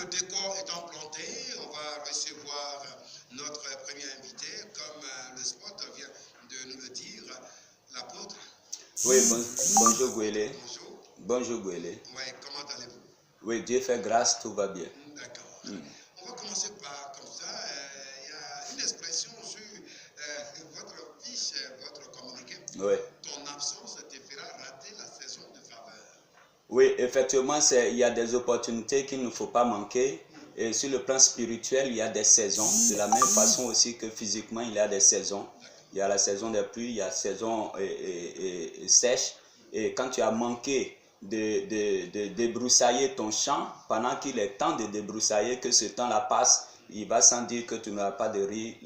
le décor étant planté, on va recevoir notre premier invité, comme le spot vient de nous le dire, l'apôtre. Oui, bonjour Gwele. Bonjour. Bonjour Gwele. Oui, comment allez-vous? Oui, Dieu fait grâce, tout va bien. D'accord. On va commencer par comme ça. Il y a une expression sur votre fiche, votre communiqué. Oui. Ton absence te fera rater la saison de faveur. Oui, effectivement, il y a des opportunités qu'il ne faut pas manquer. Et sur le plan spirituel, il y a des saisons. De la même façon aussi que physiquement, il y a des saisons. Il y a la saison des pluies, il y a la saison sèche. Et quand tu as manqué de débroussailler ton champ, pendant qu'il est temps de débroussailler, que ce temps-là passe, il va sans dire que tu n'auras pas de riz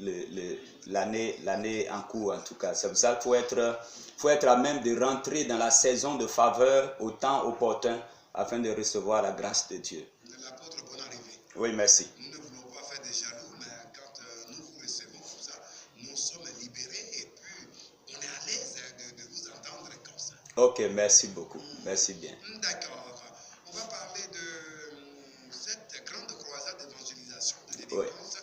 l'année en cours, en tout cas. C'est pour ça qu'il faut être à même de rentrer dans la saison de faveur au temps opportun afin de recevoir la grâce de Dieu. L'apôtre, bonne arrivée. Oui, merci. Nous ne voulons pas faire des jaloux, mais quand nous vous recevons comme ça, nous sommes libérés et puis on est à l'aise de vous entendre comme ça. Ok, merci beaucoup. Merci bien. D'accord. On va parler de cette grande croisade d'évangélisation, de délivrance,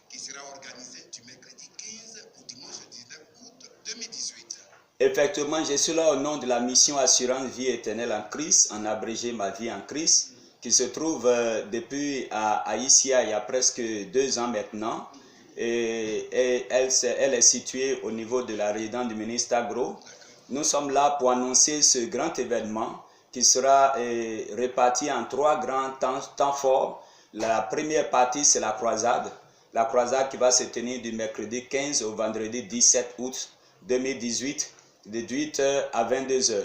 qui sera organisée du mercredi 15 au dimanche 19 août 2018. Effectivement, je suis là au nom de la mission Assurance Vie Éternelle en Christ, en abrégé Ma Vie en Christ, qui se trouve depuis à Issia il y a presque 2 ans maintenant. Et elle est située au niveau de la résidence du ministre Agro. Nous sommes là pour annoncer ce grand événement qui sera réparti en 3 grands temps forts. La première partie, c'est la croisade. La croisade qui va se tenir du mercredi 15 au vendredi 17 août 2018, de 8h à 22h.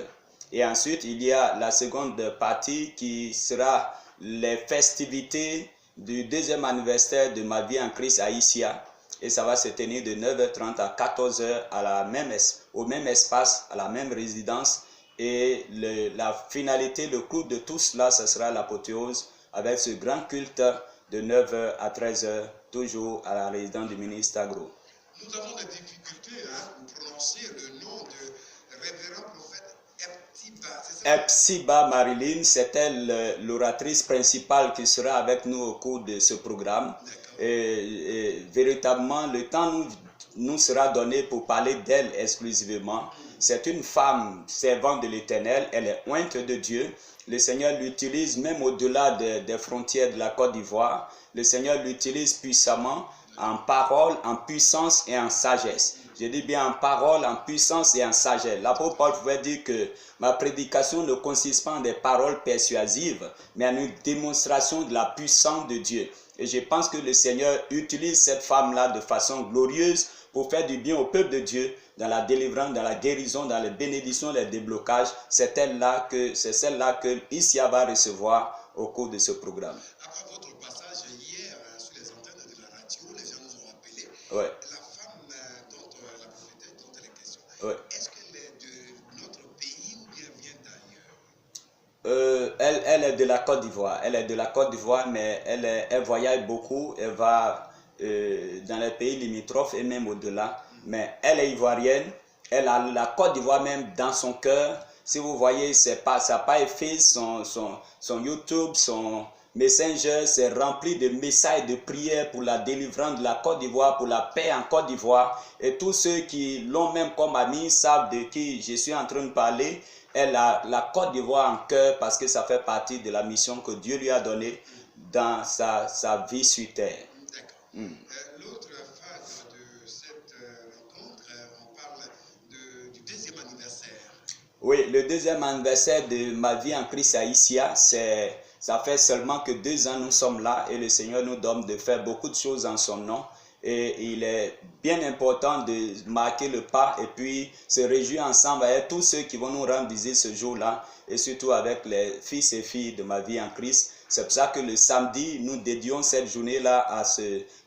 Et ensuite, il y a la seconde partie qui sera les festivités du 2e anniversaire de Ma Vie en Christ à Issia. Et ça va se tenir de 9h30 à 14h au même espace, à la même résidence. Et la finalité, le clou de tout cela, ce sera l'apothéose avec ce grand culte de 9h à 13h, toujours à la résidence du ministre Agro. Nous avons des difficultés pour prononcer le nom de révérend prophète Epsiba. Epsiba Marilyn, c'est elle l'oratrice principale qui sera avec nous au cours de ce programme. Et véritablement, le temps nous sera donné pour parler d'elle exclusivement. C'est une femme servante de l'Éternel, elle est ointe de Dieu. Le Seigneur l'utilise même au-delà des frontières de la Côte d'Ivoire. Le Seigneur l'utilise puissamment en parole, en puissance et en sagesse. Je dis bien en parole, en puissance et en sagesse. L'apôtre Paul pouvait dire que ma prédication ne consiste pas en des paroles persuasives, mais en une démonstration de la puissance de Dieu. Et je pense que le Seigneur utilise cette femme-là de façon glorieuse pour faire du bien au peuple de Dieu, dans la délivrance, dans la guérison, dans les bénédictions, les déblocages. C'est celle-là que Issia va recevoir au cours de ce programme. Après votre passage hier sur les antennes de la radio, les gens nous ont appelé. Ouais. La femme dont la prophétesse dont elle est question, est-ce qu'elle est de notre pays ou bien vient d'ailleurs? Elle est de la Côte d'Ivoire. Elle est de la Côte d'Ivoire, mais elle voyage beaucoup. Elle va dans les pays limitrophes et même au-delà. Mais elle est ivoirienne. Elle a la Côte d'Ivoire même dans son cœur. Si vous voyez, ça n'a pas fait son YouTube, son Messenger, c'est rempli de messages de prière pour la délivrance de la Côte d'Ivoire, pour la paix en Côte d'Ivoire. Et tous ceux qui l'ont même comme ami savent de qui je suis en train de parler. Elle a la Côte d'Ivoire en cœur parce que ça fait partie de la mission que Dieu lui a donnée dans sa vie sur terre. D'accord. L'autre phase de cette rencontre, on parle du 2e anniversaire. Oui, le 2e anniversaire de Ma Vie en Christ à Issia, ça fait seulement que 2 ans nous sommes là et le Seigneur nous donne de faire beaucoup de choses en son nom. Et il est bien important de marquer le pas et puis se réjouir ensemble avec tous ceux qui vont nous rendre visite ce jour-là et surtout avec les fils et filles de Ma Vie en Christ. C'est pour ça que le samedi, nous dédions cette journée-là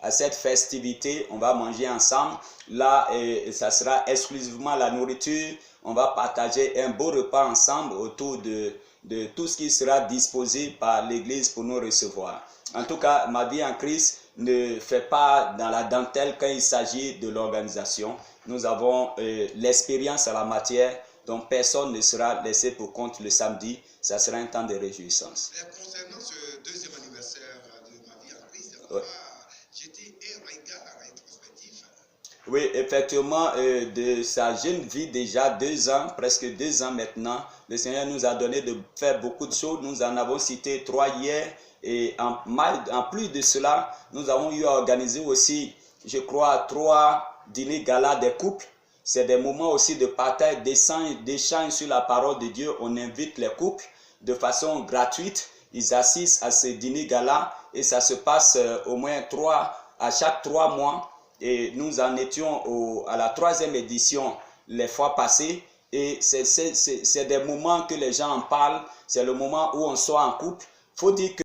à cette festivité. On va manger ensemble. Là, ça sera exclusivement la nourriture. On va partager un beau repas ensemble autour de tout ce qui sera disposé par l'Église pour nous recevoir. En tout cas, Ma Vie en Christ ne fait pas dans la dentelle quand il s'agit de l'organisation. Nous avons l'expérience à la matière, donc personne ne sera laissé pour compte le samedi. Ça sera un temps de réjouissance. Concernant ce 2e anniversaire de jeter un regard rétrospectif. Oui, effectivement, de sa jeune vie, déjà 2 ans, presque 2 ans maintenant, le Seigneur nous a donné de faire beaucoup de choses. Nous en avons cité 3 hier. Et en plus de cela, nous avons eu à organiser aussi, je crois, 3 dîners galas des couples. C'est des moments aussi de partage, d'échange sur la parole de Dieu. On invite les couples de façon gratuite. Ils assistent à ces dîners galas et ça se passe au moins à chaque 3 mois. Et nous en étions à la 3e édition les fois passées. Et c'est des moments que les gens en parlent. C'est le moment où on soit en couple. Il faut dire que